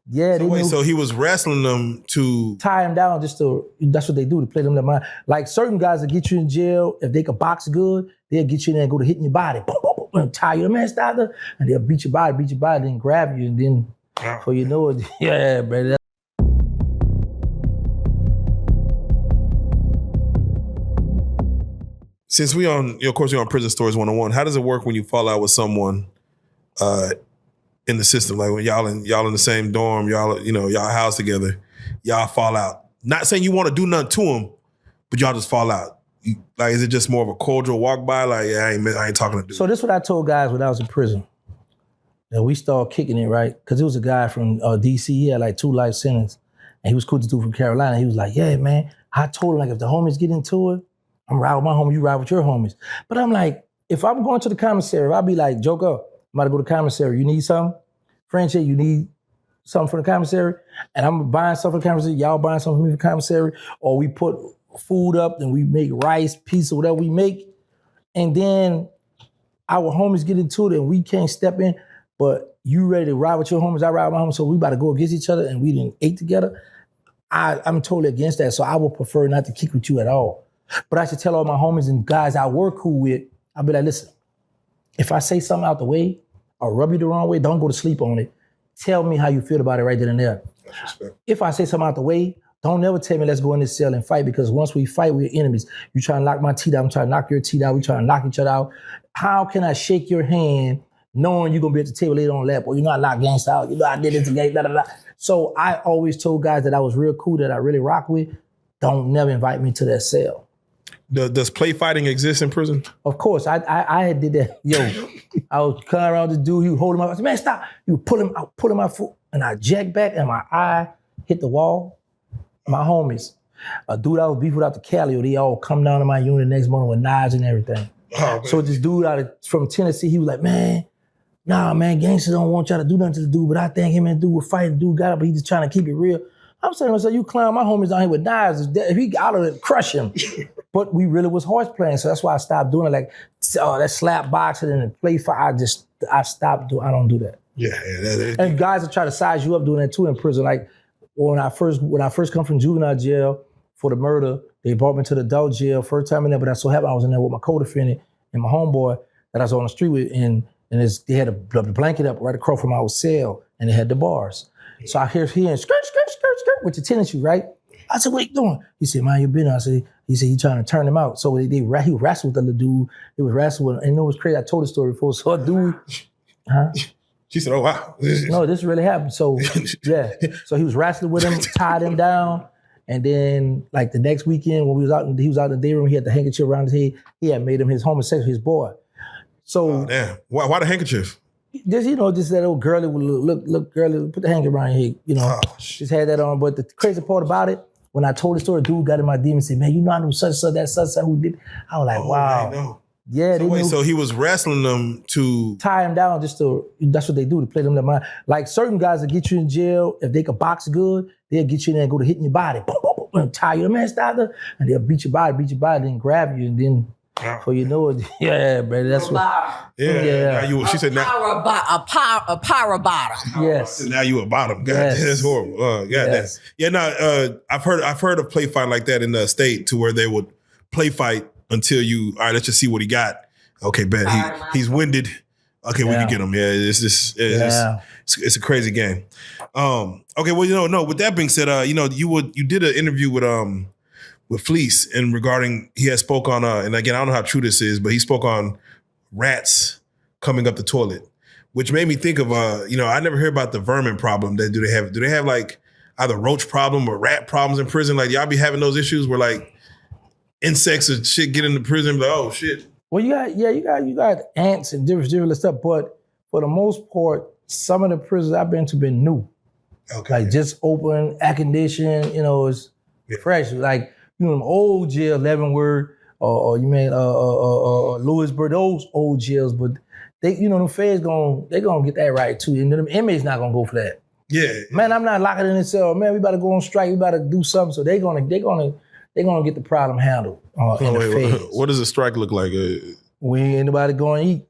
Yeah, so he was wrestling them to tie him down just to, that's what they do, to play them their mind. Like certain guys that get you in jail, if they can box good, they'll get you in there and go to hitting your body. Boom, boom, boom, and tie you, man, stop there. And they'll beat your body, then grab you, and then, before you know it, yeah, brother. Since of course we're on Prison Stories 101, how does it work when you fall out with someone in the system? Like when y'all in the same dorm, y'all house together, y'all fall out. Not saying you want to do nothing to them, but y'all just fall out. Like, is it just more of a cordial walk by? Like, yeah, I ain't talking to dude. So this is what I told guys when I was in prison. And we started kicking it, right? Because it was a guy from DC, he had like 2 life sentences. And he was cool to do from Carolina. He was like, yeah, man, I told him, like, if the homies get into it, I'm riding with my homies, you ride with your homies. But I'm like, if I'm going to the commissary, I'll be like, Joker, I'm about to go to the commissary. You need something? Frenchie, you need something from the commissary? And I'm buying something from the commissary, y'all buying something from the commissary, or we put food up and we make rice, pizza, whatever we make. And then our homies get into it and we can't step in, but you ready to ride with your homies, I ride with my homies, so we about to go against each other and we didn't ate together. I'm totally against that, so I would prefer not to kick with you at all. But I should tell all my homies and guys I work cool with, I'll be like, listen, if I say something out the way or rub you the wrong way, don't go to sleep on it. Tell me how you feel about it right then and there. If I say something out the way, don't never tell me let's go in this cell and fight, because once we fight, we're enemies. You try to knock my teeth out, I'm trying to knock your teeth out, we trying to knock each other out. How can I shake your hand knowing you're gonna be at the table later on lap, or you know I knocked Gangsta out, you know I did it today, blah, blah, blah. So I always told guys that I was real cool, that I really rock with, don't never invite me to that cell. Does play fighting exist in prison? Of course, I had did that. Yo, I was coming around this dude, he would hold him up. I said, man, stop. He would pull him my foot, and I jacked back, and my eye hit the wall. My homies, a dude I was beefing with out the Cali, they all come down to my unit the next morning with knives and everything. Oh, so this dude from Tennessee, he was like, man, nah, man, gangsters don't want y'all to do nothing to the dude, but I think him and the dude were fighting. Dude got up, but he just trying to keep it real. I'm saying to myself, you clown, my homies down here with knives. If he got out of it, crush him. But we really was horse playing, so that's why I stopped doing it. Like, that slap boxing and the play fight, I stopped doing. I don't do that. Yeah. And guys will try to size you up doing that too in prison. Like when I first come from juvenile jail for the murder, they brought me to the adult jail first time in there. But I so happened I was in there with my co-defendant and my homeboy that I was on the street with, and they had a blanket up right across from our cell, and they had the bars. So I hear skirt, skirt, skirt, skirt with your tennis shoe, right? I said, what you doing? He said, man, you been? He said, he trying to turn him out. So he wrestled with the little dude. He was wrestling with him. And you know what's crazy? I told the story before. So a dude, huh? She said, oh, wow. No, this really happened. So, yeah. So he was wrestling with him, tied him down. And then, like, the next weekend when he was out in the day room, he had the handkerchief around his head. He had made him his homosexual, his boy. So. Oh, damn. Why the handkerchief? Just, just that old girly would look girly, put the handkerchief around your head, just had that on. But the crazy part about it, when I told the story, dude got in my DM and said, man, you know I knew such and such who did. I was like, wow. Man, yeah. So he was wrestling them to tie him down that's what they do, to play them their mind. Like certain guys that get you in jail, if they can box good, they'll get you in there and go to hitting your body. Boom, boom, boom, and tie you, man, stop there. And they'll beat your body, then grab you, and then before you know it, yeah, brother, that's what. Yeah. She said now. A power bottom. Yes. Now you a bottom. God, that's horrible. Yes. Yeah, no, I've heard of play fight like that in the state, to where they would play fight until you, all right, let's just see what he got. Okay, bet he's winded. Okay, we can get him. Yeah, it's a crazy game. Okay, well, no, with that being said, you did an interview with Fleece, and regarding, he had spoke on, and again, I don't know how true this is, but he spoke on rats coming up the toilet, which made me think of, I never heard about the vermin problem. Do they have like either roach problem or rat problems in prison? Like, y'all be having those issues where like insects and shit get into prison, like, oh shit. Well, you got ants and different stuff, but for the most part, some of the prisons I've been to been new. Okay. Like just open, air conditioned, it's fresh. Like, them old jail, Leavenworth, or you mean Lewisburg, those old jails, but they, them feds they gonna get that right too, and them inmates not gonna go for that. Yeah, man, I'm not locking in the cell. Man, we better go on strike. We better do something. So they gonna get the problem handled. In the feds. What does a strike look like? We ain't nobody going to eat.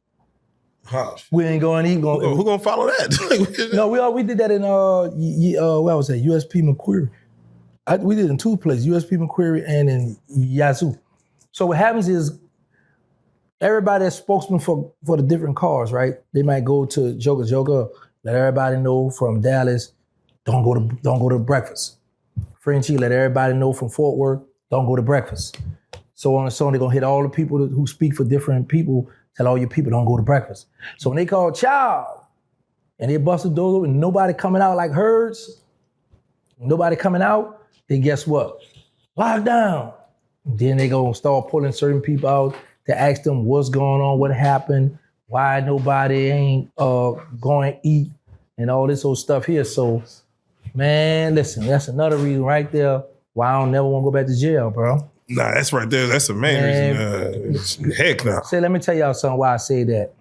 We ain't going to eat. Who gonna follow that? No, we did that in where was that? USP McQuarrie. We did it in 2 places, USP McQuarrie and in Yazoo. So what happens is everybody that's spokesman for the different cars, right? They might go to Joker, let everybody know from Dallas, don't go to breakfast. Frenchie, let everybody know from Fort Worth, don't go to breakfast. So on and so on, they're gonna hit all the people who speak for different people, tell all your people don't go to breakfast. So when they call child and they bust the doors open, nobody coming out like herds, nobody coming out, then guess what? Lockdown. Then they gonna start pulling certain people out to ask them what's going on, what happened, why nobody ain't going to eat, and all this old stuff here. So, man, listen, that's another reason right there why I don't never want to go back to jail, bro. Nah, that's right there. That's the main reason. Heck no. Say, let me tell y'all something why I say that.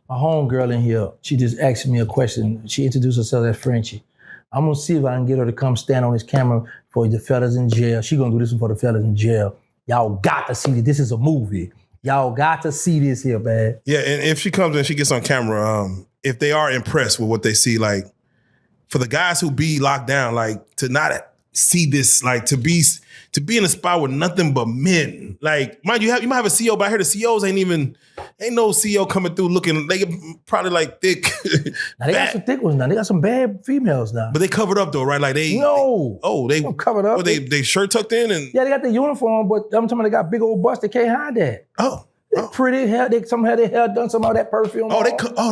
My homegirl in here, she just asked me a question. She introduced herself as Frenchie. I'm gonna see if I can get her to come stand on this camera for the fellas in jail. She gonna do this one for the fellas in jail. Y'all got to see this. This is a movie. Y'all got to see this here, man. Yeah, and if she comes and she gets on camera, if they are impressed with what they see, like for the guys who be locked down, like to not see this, like to be in a spot with nothing but men. Like, mind you, you might have a CEO, but I heard the CEOs ain't no CEO coming through looking, they probably like thick. Now they got some thick ones now. They got some bad females now. But they covered up though, right? Like they they covered up. Well, they shirt tucked in and yeah, they got the uniform, but I'm talking about they got big old busts. They can't hide that. They pretty hair. Some had their hair done, some of that perfume.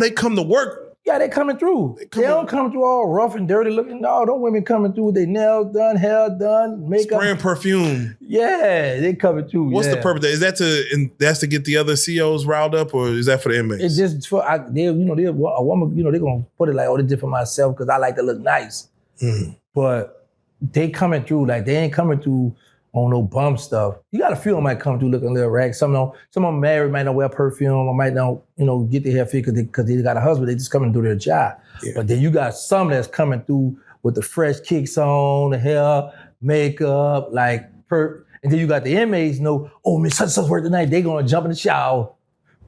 They come to work. Yeah, they coming through. They don't come through all rough and dirty looking. No, them women coming through with their nails done, hair done, makeup. Spraying perfume. Yeah, they coming through. What's the purpose? Is that to get the other CEOs riled up, or is that for the inmates? It's just for a woman. They're gonna put it like, oh, they did for myself because I like to look nice. But they coming through like they ain't coming through on no bum stuff. You got to feel them might come through looking a little rag. Some of them married might not wear perfume or might not, get their hair fixed because they got a husband. They just coming through their job. Yeah. But then you got some that's coming through with the fresh kicks on, the hair, makeup, and then you got the inmates oh, Miss such work tonight. They gonna jump in the shower,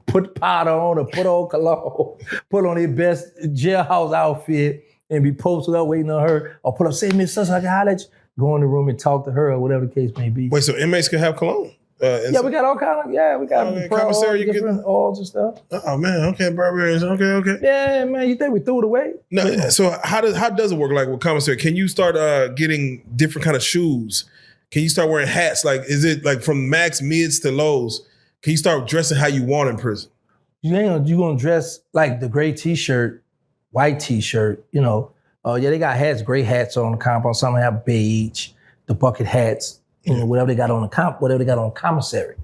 put powder on or put on cologne, put on their best jailhouse outfit and be posted up waiting on her or put up, say, Miss such I can holler at you. Go in the room and talk to her or whatever the case may be. Wait, so inmates can have cologne? Yeah, we got all kind of, we got different oils and stuff. Oh man, okay, barbarians, okay. Yeah, man, you think we threw it away? No, so how does it work? Like with commissary, can you start getting different kind of shoes? Can you start wearing hats? Like, is it like from max, mids to lows? Can you start dressing how you want in prison? You gonna dress like the gray t-shirt, white t-shirt, they got hats, gray hats on the compound. Some have beige, the bucket hats, whatever they got on the whatever they got on commissary.